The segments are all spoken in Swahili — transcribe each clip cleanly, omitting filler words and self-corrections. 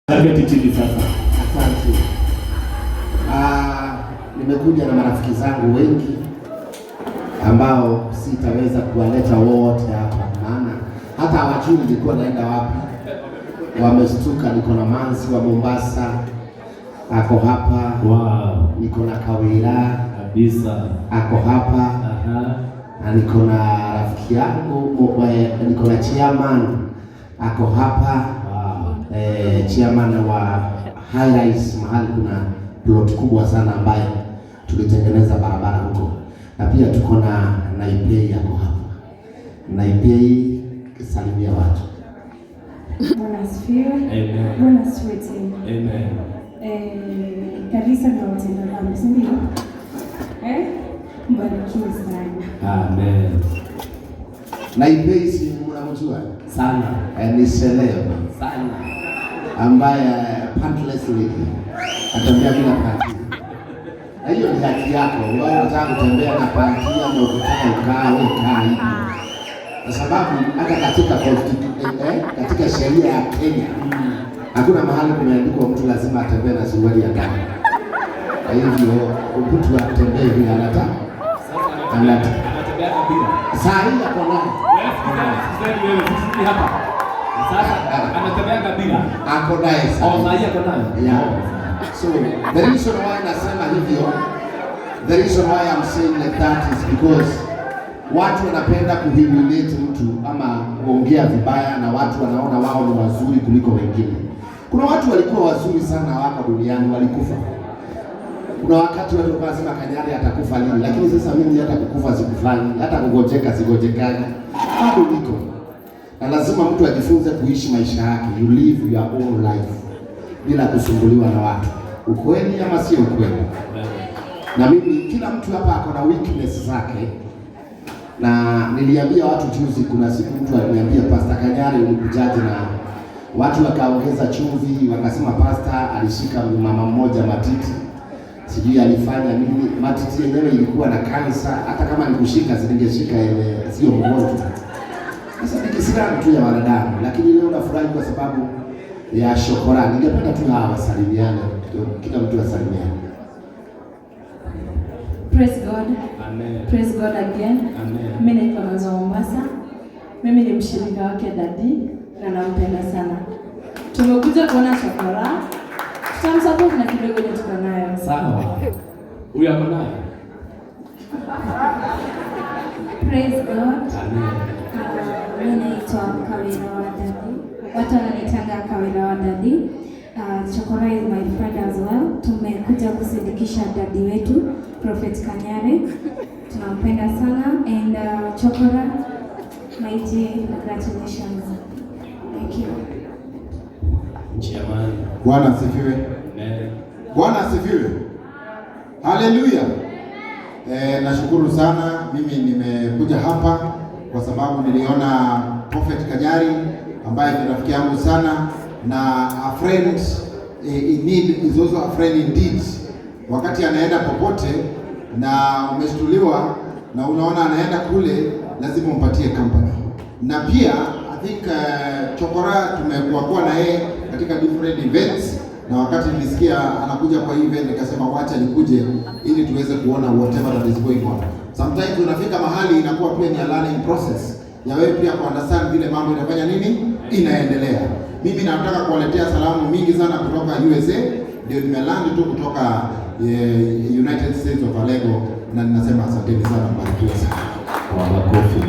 Keti chini sasa. Asante. Nimekuja na marafiki zangu wengi ambao sitaweza kuwaleta wote hapa, maana hata hawajui nilikuwa naenda wapi. Wamestuka. Niko na Manzi wa Mombasa ako hapa. Wow. Niko na Kawira kabisa ako hapa. Na niko na rafiki yangu, niko na Chairman ako hapa. Chairman wa Highrise, mahali kuna plot kubwa sana ambayo tulitengeneza barabara huko, na pia tuko na Naipei yako hapa. Naipei, salimia watu. Bwana asifiwe. Amen. Bwana asifiwe. Amen. Kanisa na watenda dhambi, si ndio? Mbarikiwe sana. Amen. Naipei si mnamjua Sana. Ni celeb Sana. ambaye pantless lady atembea bila panty. Hiyo ni haki yako. Wewe unataka kutembea na panty ama ukitaka ukaa hivi. Kwa sababu hata katika sheria ya Kenya hakuna mahali kumeandikwa mtu lazima atembee na suruali ya ndani. Kwa hivyo mtu atembee hivi anatembea kabila. Saa hii yako nayo. Wewe sisi hapa. Sasa anatembea kabila. Ako naye sasa. Saa hii ako nayo. Yeah. So the reason why nasema hivyo, the reason why I'm saying like that is because watu wanapenda kuhumiliate mtu ama kuongea vibaya, na watu wanaona wao ni wazuri kuliko wengine. Kuna watu walikuwa wazuri sana hapa duniani walikufa. Kuna wakati watu wanasema Kanyari atakufa lini, lakini sasa mimi hata kukufa sikufani, hata kugojeka sigojekani. Bado niko. Na lazima mtu ajifunze kuishi maisha yake. You live your own life bila kusumbuliwa na watu. Ukweli ama sio ukweli? Na mimi, kila mtu hapa ako na weakness zake. Na niliambia watu juzi, kuna siku mtu aliniambia Pastor Kanyari ulikujaje, na watu wakaongeza chumvi, wakasema Pastor alishika mama mmoja matiti. Sijui alifanya nini, matiti yenyewe ilikuwa na kansa, hata kama nikushika zingeshika ile sio mgonjwa. Sasa nikisikia tu ya wanadamu, lakini leo nafurahi kwa sababu ya shukrani. Ningependa tu wasalimiane, kila mtu asalimiane. Praise God. Amen. Praise God again. Amen. Mimi ni Manzi wa Mombasa. Mimi ni mshirika wake Daddy na nampenda sana. Tumekuja kuona Chokora. Tutamsupport na kidogo ile tuko nayo. Sawa. Huyu ako nayo. Praise God. Amen. Mimi naitwa Kawira wa Daddy. Watu wananitanga Kawira wa Daddy. Chokora is my friend as well. Tumekuja kusindikisha Daddy wetu Prophet Kanyari. Tunampenda sana, and Chokora, my dear, congratulations. Thank you. Chairman. Bwana asifiwe. Amen. Bwana asifiwe. Haleluya. Nashukuru sana. Mimi nimekuja hapa kwa sababu niliona Prophet Kanyari ambaye ni rafiki yangu sana, na a friend in need is also a friend indeed. Wakati anaenda popote na umeshtuliwa na unaona anaenda kule, lazima umpatie company. Na pia I think Chokora tumekuwa na yeye katika different events, na wakati nilisikia anakuja kwa event nikasema wacha nikuje ili tuweze kuona whatever that is going on. Sometimes unafika mahali inakuwa pia ni a learning process ya wewe pia ku understand vile mambo inafanya nini inaendelea. Mimi nataka kuwaletea salamu mingi sana kutoka USA, ndio nimeland tu kutoka United States of Alego, na ninasema asanteni sana, mbarikiwe sana. Makofi.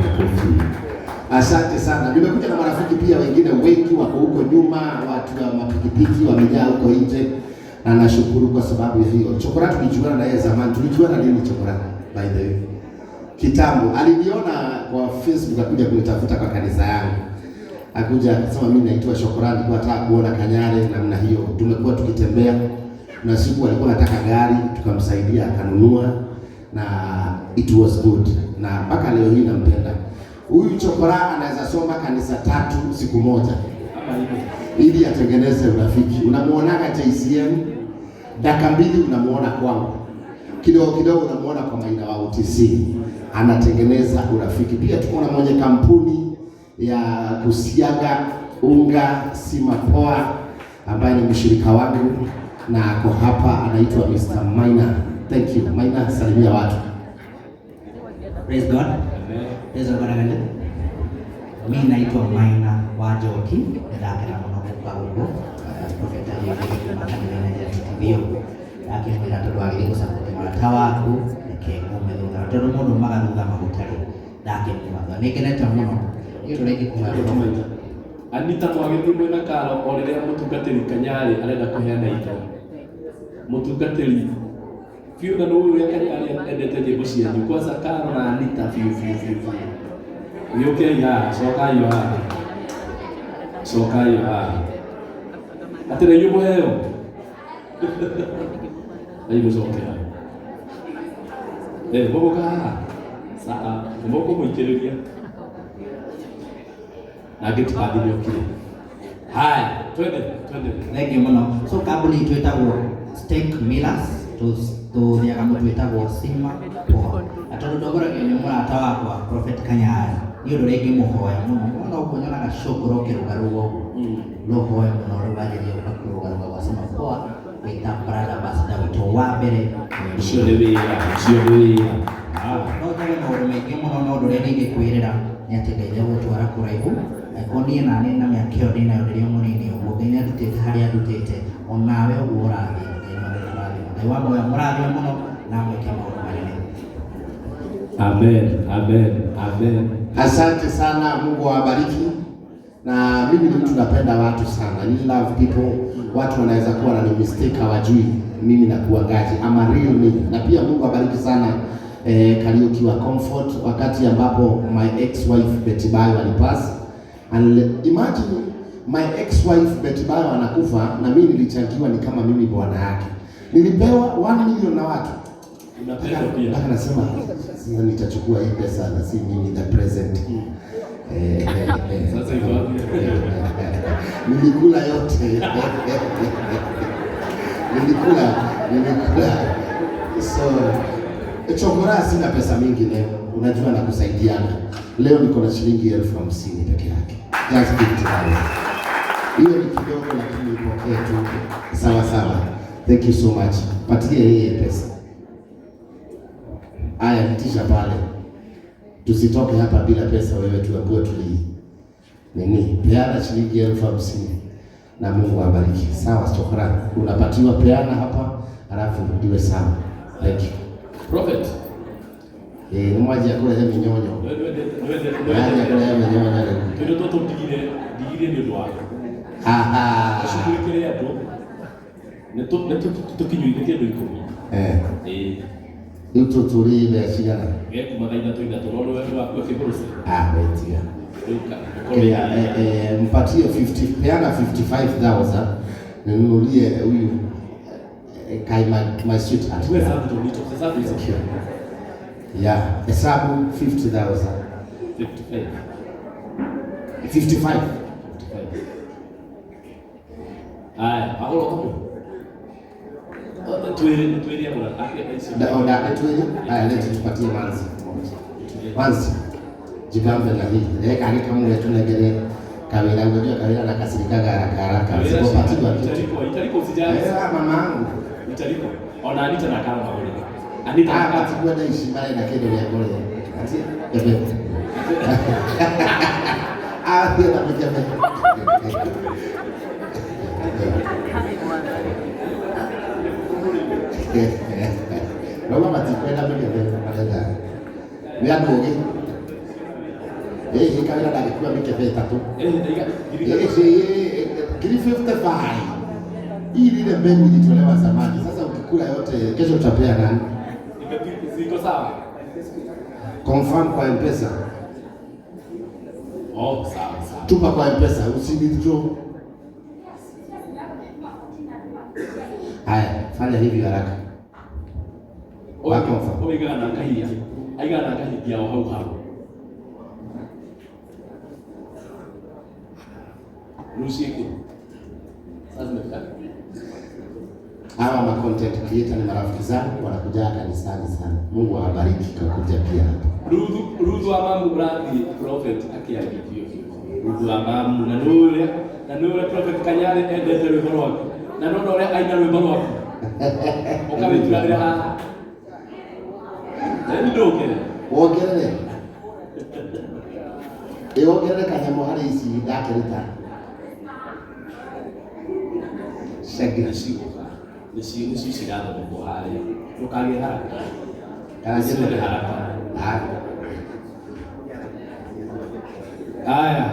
Asante sana. Nimekuja na marafiki pia wengine wengi wako huko nyuma, watu wa mapikipiki wamejaa huko nje, na nashukuru kwa sababu ya hiyo. Chokora tulijuana na yeye zamani. Tulijuana lini Chokora? By the way, kitambo aliniona kwa Facebook, akuja kunitafuta kwa kanisa yangu. Akuja akasema mimi naitwa Chokora, nilikuwa nataka kuona Kanyari namna hiyo. Tumekuwa tukitembea, na siku alikuwa anataka gari, tukamsaidia akanunua, na it was good, na mpaka leo hii nampenda. Huyu Chokora anaweza soma kanisa 3 siku moja ili atengeneze urafiki. Unamuonaga JCM, dakika 2 unamuona kwangu, kidogo kidogo unamuona kwa Maina wa UTC, anatengeneza urafiki. Pia tuko na mmoja kampuni ya kusiaga unga Simapoa ambaye ni mshirika wangu na ako hapa, anaitwa Mr. Maina. Thank you. Maina, salimia watu. Praise God. Praise God again. Mimi naitwa Maina Wanjoki, ndakira muno kwa huko. Profeta yeye makanisa ya TVO. Yake ni ndoto wake kwa sababu mata waku nikengome thutha. Tondu mundu magathutha magutari. Ndake mwaga. Nikeneta muno. Tureke kumarira. Anita mwagĩthiĩ mwĩna karo o rĩrĩa mũtungatĩri Kanyarĩ arenda kũheana ito. Mũtungatĩri biũ na nũũ ũrĩa Kanyarĩ endete nyĩmbo cianyu. Kwanza Karo na Anita biũ. Gĩũkei haha, cokai haha. Cokai haha. Atĩ na inyuĩ mũheo. Mũcoke haha. Mũgũka haha. Sawa, mũkũmũitĩrĩria. Nage tukadhibio kile. Haya, twende. Thank you muno. So kabuli twetagwo Steak Millers to thiaga mutu wetagwo Sima Poa. Atondu ndogoragio ni murata wakwa Prophet Kanyarĩ. Ni undu ringi muhoya muno. Ona uguo nyonaga cukuru kirugarugo. Muhoya muno rugagirio ukakurugaruga wa Sima Poa. Wita brother ambassador witu wa mbere. Ucio ni wira. No tege maundu maingi muno no undu uria ningikwirira ni ati Ngai agutwara kuraihu. Konie na nĩ na mĩaka ĩyo ndĩnayo rĩrĩa mũnini ũguo Ngai nĩandutĩte harĩa andutĩte onawe ũguo ũrathiĩ Ngai wa moyo mũrathime mũno na mwĩke maũndũ manene. Amen. Asante sana, Mungu awabariki. Na mimi ni mtu napenda watu sana. I love people. Watu wanaweza kuwa na mistake hawajui mimi nakuangaje. I'm a real me. Na pia Mungu awabariki sana Kariuki wa Comfort wakati ambapo my ex-wife Betty Bayo alipasa. And imagine my ex-wife Betty Bayo anakufa na mimi nilichangiwa ni kama mimi bwana yake. Nilipewa 1 million na watu. Unapenda pia. Nataka nasema sasa nitachukua hii pesa na si mimi the present. Sasa iko wapi? Nilikula yote. Nilikula. So chokora sina pesa mingi leo. Unajua na kusaidiana. Leo niko na shilingi 50,000 peke yake. Just give it away. Hiyo ni kidogo lakini ipokee tu. Sawa. Thank you so much. Patie hii pesa. Aya, nitisha pale. Tusitoke hapa bila pesa, wewe tuambiwe peana shilingi 50,000 na Mungu awabariki. Sawa, shukrani. Unapatiwa peana hapa, alafu iwe sawa. Thank you. Prophet. Ni mwaje akule hiyo minyonyo. Ndio toto digire ndio wako. Shukrani yako. Tukinyuire kile iko. Yuto tulile shigana. Kumagaida tu ndio tunaona wewe wako kiburusi. Wetia. Mpatie 50, peana 55,000 ninunulie huyu my sweetheart. Wewe sasa tunito sasa hizo. Yeah, hesabu 50,000. 55. Aya, aholo hapo. Tuele hapo na afya hizo. Ndio tuele. Aya, leta tupatie manzi. Jigambe na hii. Kani kama wewe tunagere kawira ngoja kawira na kasirika haraka. Sipopatiwa kitu. Italiko usijali. Mama yangu. Italiko. Ona Anita na kama bure. Anita hapa kwenda ishibale na kendo ya bure. Ati ebe. Ndio napiga Roba matikwenda mbele pale. Mia doge. Hii kamera ndio kwa mike tatu. Kili 55. Hii ile mbegu ilitolewa zamani. Sasa ukikula yote kesho utapea nani? Ziko sawa. Confirm kwa M-Pesa. Oh, sawa. Tupa kwa M-Pesa, usinidro. Haya, fanya hivi haraka. Oigana kahia. Aigana kahia hau. Rusiku. Sasa nimefika. Hawa ma content creator ni marafiki zangu, wanakuja kanisani sana. Mungu awabariki kwa kuja pia hapa. Rudu amamu brandi prophet akiagithio. Rudu amamu na nure Na ndio Prophet Kanyari endete rwimbo rwake. Na ndio ore aina rwimbo rwake. Ukabitura haha. Ndio wongerere wongerere kanyamo hari ici ndakeruta Segera siuka. Nisi sigado kwa hali. Ukage haraka. kana Sisi haraka. Aya.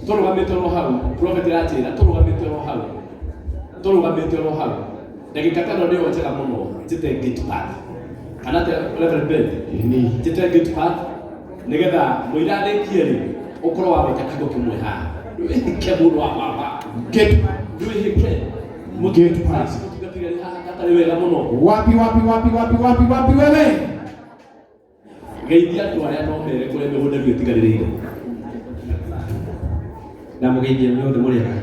Turugamite ro hau. Prophet atira turugamite ro hau. Turugamite ro hau. Ndagika tano ndio njega muno. Njite gate path. Kana te level bed. Njite gate path. Nigetha muirane kieri ukorwo wa gwika kigo kimwe ha. Ndwihike mundu wa baba. Gate path. Ndwihike. Gate path. Tugatigari haha katari wega muno. Wapi wewe? Geithia andu aria no mere kuria mihunda gwitigaririire. Na mugeithia miothe muriega.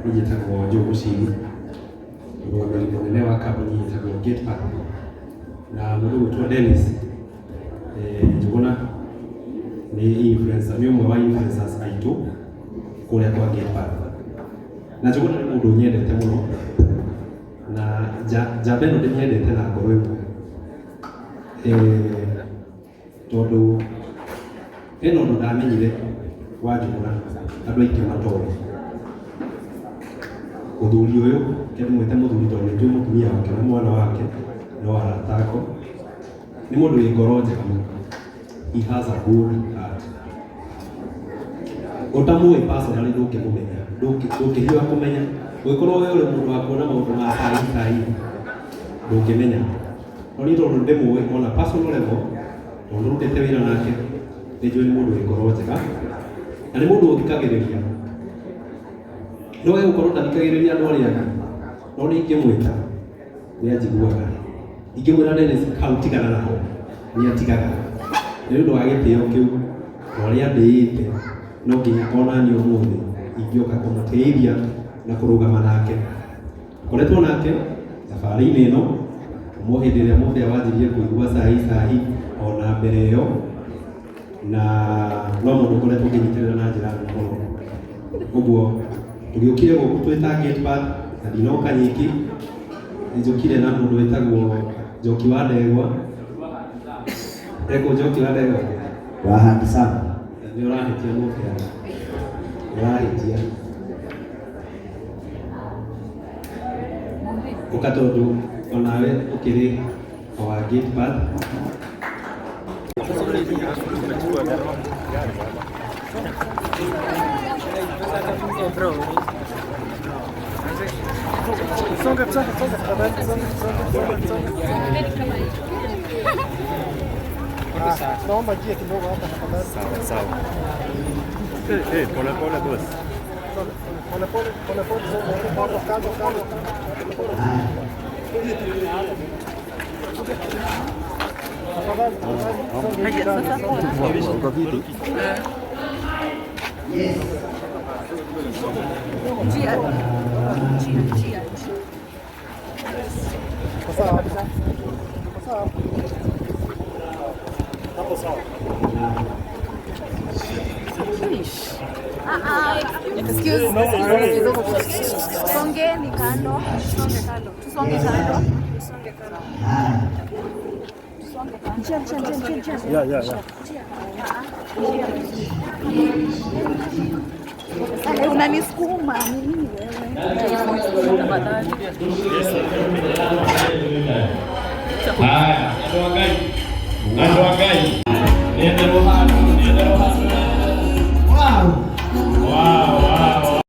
Nijitagwo Joe Muciri. Mũrũgamĩrĩri mũnene wa kambuni yĩtagwo Gate Path. Na mũndũ gwĩtwo Dennis Njuguna nĩ influencer, nĩ ũmwe wa influencers aitũ kũrĩa kwa Gate Path. Na Njuguna nĩ mũndũ nyendete mũno. Na njamba ĩno ndĩmĩendete na ngoro ĩmwe. Tondũ ĩno ũndũ ndamenyire wa Njuguna andũ aingĩ matoĩ. Mũthuri ũyũ kĩndũ mwĩte mũthuri tondũ nĩnjũĩ mũtumia wake na mwana wake no aratako. Nĩ mũndũ wĩ ngoro njega mũno. He has a good heart. Ũtamũĩ personally ndũngĩmũmenya, ndũngĩhiũha kũmenya. Ũngĩkorwo we ũrĩ mũndũ wa kuona maũndũ ma tai ndũngĩmenya. No niĩ tondũ ndĩmũĩ ona personal level tondũ rutĩte wĩra nake nĩnjũĩ nĩ mũndũ wĩ ngoro njega na nĩ mũndũ ũthikagĩrĩria. No we gũkorwo ndathikagĩrĩria andũ arĩa angĩ no nĩ ingĩmwĩta nĩ anjiguaga. Ingĩmwĩra Dennis hau tigana nao nĩ atigaga. Nĩ ũndũ wa gĩtĩo kĩu na ũrĩa ndĩĩte no nginya ona niĩ ũmũthĩ ingĩũka kũmũtĩithia na kũrũgama nake. Ngoretwo nake thabarĩ-inĩ ĩno kuma hĩndĩ ĩrĩa mũthĩa wanjirie kũigua cahi ona mbere ĩyo, na no mũndũ ũkoretwo ũkĩnyitĩrĩra na njĩra nene mũno. Ũguo tũgĩũkire gũkũ twĩta Gate Path na ndinoka nyingĩ. Nĩnjũkire na mũndũ wĩtagwo Njoki wa Ndegwa. Njoki wa Ndegwa Wahandi sana. nĩ ũrahĩtia mũthĩa, ũrahĩtia ũka tondũ onawe ũkĩrĩ wa Gate Path. Naomba njia kidogo hapa tafadhali. Sawa. Pole boss. Pole kando. Excuse me. Songeni kando. Tusonge kando. Yeah. Unanisukuma nini wewe? Haya, ando wagai.